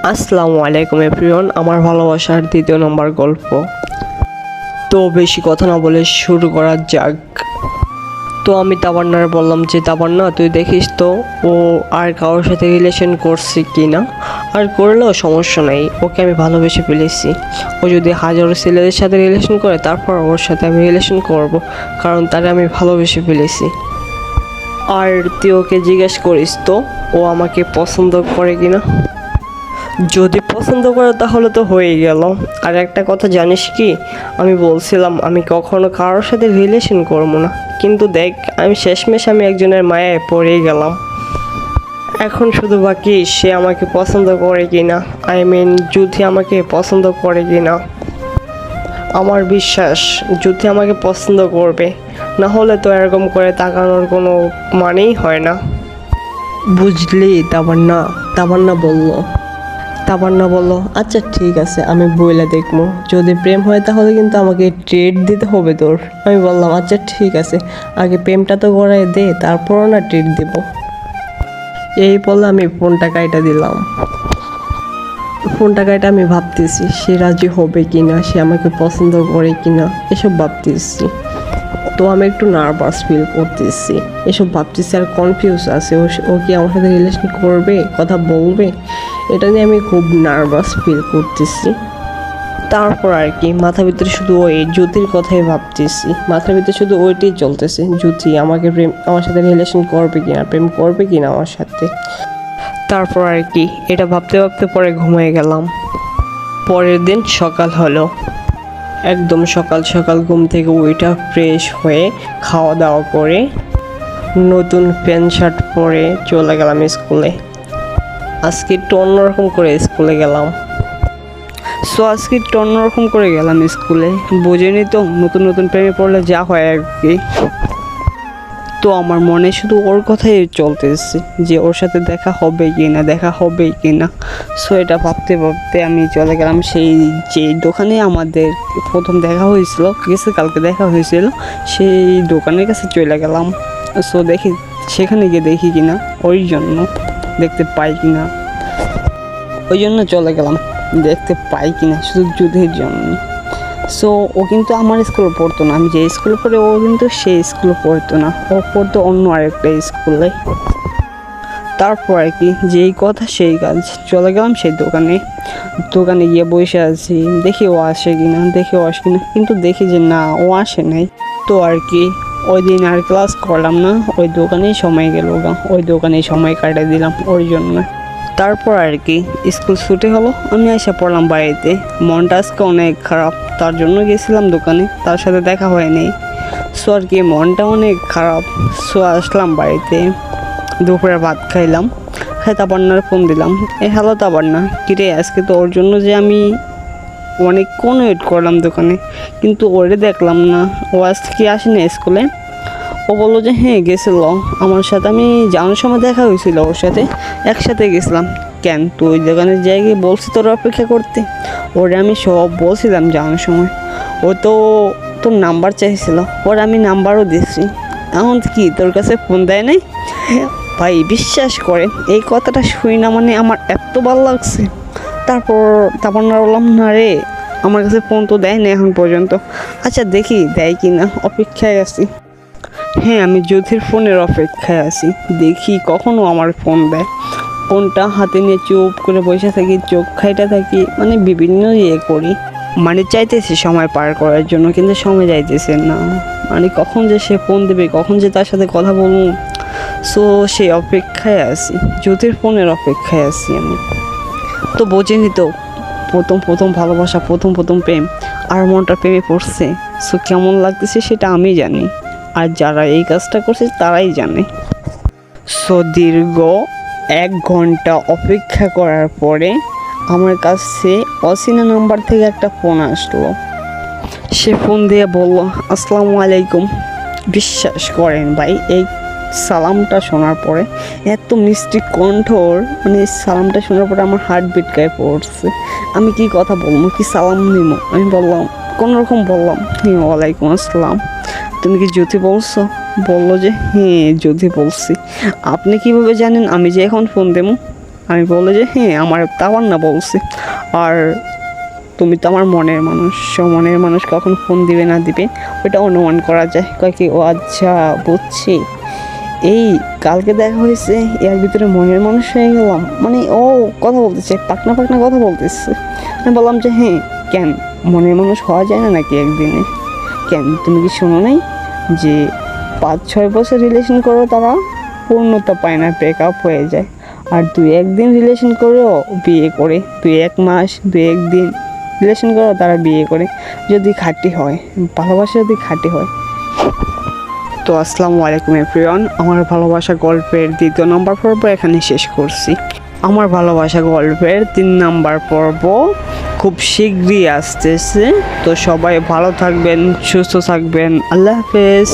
আসসালামু আলাইকুম এভরিওয়ান, আমার ভালোবাসার দ্বিতীয় নম্বর গল্প। তো বেশি কথা না বলে শুরু করা যাক। তো আমি তাবান্নার বললাম যে তাবান্না, তুই দেখিস তো ও আর কারোর সাথে রিলেশন করছে কি না, আর করলেও সমস্যা নেই, ওকে আমি ভালোবেসে ফেলেছি। ও যদি হাজারো ছেলেদের সাথে রিলেশন করে তারপর ওর সাথে আমি রিলেশন করব, কারণ তারে আমি ভালোবেসে ফেলেছি। আর তুই ওকে জিজ্ঞেস করিস তো ও আমাকে পছন্দ করে কিনা। যদি পছন্দ করে তাহলে তো হয়েই গেল। আর একটা কথা জানিস কি, আমি বলছিলাম আমি কখনো কারোর সাথে রিলেশন করবো না, কিন্তু দেখ আমি শেষমেশ একজনের মায়ায় পড়েই গেলাম। এখন শুধু বাকি সে আমাকে পছন্দ করে কিনা, যুথি আমাকে পছন্দ করে কিনা। আমার বিশ্বাস যুথি আমাকে পছন্দ করবে, না হলে তো এরকম করে তাকানোর কোনো মানেই হয় না। বুঝলি তাবান্না? তাবান্না বলল, আচ্ছা ঠিক আছে, আমি বইলা দেখবো, যদি প্রেম হয় তাহলে কিন্তু আমাকে ট্রিট দিতে হবে তোর। আমি বললাম আচ্ছা ঠিক আছে, আগে প্রেমটা তো করাই দে, তারপরও না ট্রিট দেব। এই বলে আমি ফোনটা কাইটা দিলাম। আমি ভাবতেছি সে রাজি হবে কিনা, সে আমাকে পছন্দ করে কিনা, এসব ভাবতেছি। তো আমি একটু নার্ভাস ফিল করতেছি, এসব ভাবতেছি আর কনফিউজ আছে। ও কি আমার সাথে রিলেশন করবে, কথা বলবে, এটা নিয়ে আমি খুব নার্ভাস ফিল করতেছি। তারপর আর কি মাথার ভিতরে শুধু ওই জ্যোতির কথাই ভাবতেছি, মাথার ভিতরে শুধু ওইটাই চলতেছে, জ্যোতি আমার সাথে রিলেশন করবে কিনা, প্রেম করবে কিনা আমার সাথে। তারপর আর কি এটা ভাবতে ভাবতে পরে ঘুমিয়ে গেলাম। পরের দিন সকাল হলো, একদম সকাল সকাল ঘুম থেকে ওইটা ফ্রেশ হয়ে খাওয়া দাওয়া করে নতুন প্যান্ট শার্ট পরে চলে গেলাম স্কুলে। আজকে একটু অন্যরকম করে স্কুলে গেলাম। বুঝিনি তো, নতুন নতুন প্রেমে পড়লে যা হয় আর কি। তো আমার মনে শুধু ওর কথাই চলতেছে যে ওর সাথে দেখা হবে কি না। সো এটা ভাবতে ভাবতে আমি চলে গেলাম সেই যে দোকানে আমাদের প্রথম দেখা হয়েছিল, কালকে দেখা হয়েছিল, সেই দোকানের কাছে চলে গেলাম। সো দেখি সেখানে গিয়ে দেখি কিনা, ওই জন্য দেখতে পাই কিনা, ওই জন্য চলে গেলাম দেখতে পাই কিনা, শুধু যুদ্ধের জন্য। সো ও কিন্তু আমার স্কুলে পড়তো না, আমি যে স্কুলে পড়ে ও কিন্তু সেই স্কুলে পড়তো না, ও পড়তো অন্য আরেকটা স্কুলে। তারপর আর কি যেই কথা সেই কাজ, চলে গেলাম সেই দোকানে গিয়ে বসে আছি, দেখি ও আসে কিনা, কিন্তু দেখি যে না, ও আসে নাই। তো আর কি ওই দিন আর ক্লাস করলাম না, ওই দোকানেই সময় গেল, ওই দোকানেই সময় কাটিয়ে দিলাম ওর জন্য। তারপর আর কি স্কুল ছুটি হলো, আমি এসে পড়লাম বাড়িতে। মনটা আজকে অনেক খারাপ, তার জন্য গেছিলাম দোকানে, তার সাথে দেখা হয়নি। সো আর কি মনটা অনেক খারাপ। সো আসলাম বাড়িতে, দুপুরে ভাত খাইলাম, তাবান্নার ফোন দিলাম, হ্যালো তাবান্না, কিরে আজকে তো ওর জন্য যে আমি অনেকক্ষণ ওয়েট করলাম দোকানে, কিন্তু ওরে দেখলাম না, ও আজকে কি আসেনি স্কুলে? ও বললো যে হ্যাঁ গেছিল আমার সাথে, আমি যাওয়ার সময় দেখা হয়েছিল ওর সাথে, একসাথে গেছিলাম। কেন তুই দোকানের জায়গায় বলছি তোর অপেক্ষা করতে? ওরে আমি সব বলছিলাম যাওয়ার সময়, ও তো তোর নাম্বার চাইছিল, ওর আমি নাম্বারও দিয়েছি। এখন কি তোর কাছে ফোন দেয় নাই? ভাই বিশ্বাস করেন এই কথাটা শুনি না, মানে আমার এত ভালো লাগছে। তারপর বললাম না রে, আমার কাছে ফোন তো দেয় না এখন পর্যন্ত, আচ্ছা দেখি দেয় কি না, অপেক্ষায় আছি। হ্যাঁ আমি জ্যোতির ফোনের অপেক্ষায় আছি, দেখি কখনো আমার ফোন দেয়। ফোনটা হাতে নিয়ে চুপ করে বসে থাকি, চোখ খাইটা থাকি, মানে বিভিন্ন করি, মানে চাইতেছি সময় পার করার জন্য, কিন্তু সময় যাইতেছে না। মানে কখন যে সে ফোন দেবে, কখন যে তার সাথে কথা বলবো। সো সেই অপেক্ষায় আছি, জ্যোতির ফোনের অপেক্ষায় আছি আমি। তো বোঝেনি তো, প্রথম ভালোবাসা, প্রথম প্রেম, আর মনটা প্রেমে পড়ছে। সো কেমন লাগতেছে সেটা আমি জানি, আর যারা এই কাজটা করছে তারাই জানে। সো দীর্ঘ 1 ঘন্টা অপেক্ষা করার পরে আমার কাছে অচেনা নাম্বার থেকে একটা ফোন আসলো। সে ফোন দিয়ে বলল আসসালামু আলাইকুম। বিশ্বাস করেন ভাই, এই সালামটা শোনার পরে এত মিষ্টি কণ্ঠর, মানে সালামটা শোনার পরে আমার হার্টবিট গায়ে পড়ছে। আমি কি কথা বলবো, কি সালাম নিব, আমি বললাম কোনোরকম বললাম ওয়ালাইকুম আসসালাম। তুমি কি জ্যোতি বলছো? বললো যে হ্যাঁ জ্যোতি বলছি। আপনি কিভাবে জানেন আমি যে এখন ফোন দেবো? আমি বলে যে হ্যাঁ আমার তাওয়ান্না বলছি। আর তুমি তো আমার মনের মানুষ, মনের মানুষ কখন ফোন দিবে না দিবে ওটা অনুমান করা যায়। কয় কি ও আচ্ছা বুঝছি, এই কালকে দেখা হয়েছে এর ভিতরে মনের মানুষ হয়ে গেলাম, মানে ও কথা বলতেছে পাকনা পাকনা কথা বলতেছে। আমি বললাম যে হ্যাঁ কেন মনের মানুষ হওয়া যায় না নাকি একদিনে? কেন তুমি কি শোনো নাই যে 5-6 বছর রিলেশন করো তারা পূর্ণতা পায় না, ব্রেকআপ হয়ে যায়। আর 2-1 দিন রিলেশন করেও বিয়ে করে, 2-1 মাস 2-1 দিন রিলেশন করো তারা বিয়ে করে, যদি খাঁটি হয়, ভালোবাসা যদি খাঁটি হয়। তো আসসালামু আলাইকুম এভরিওয়ান, আমার ভালোবাসা গল্পের 2য় নম্বর পর্ব এখানে শেষ করছি। আমার ভালোবাসা গল্পের 3 নম্বর পর্ব খুব শীঘ্রই আসতেছে। তো সবাই ভালো থাকবেন, সুস্থ থাকবেন, আল্লাহ হাফেজ।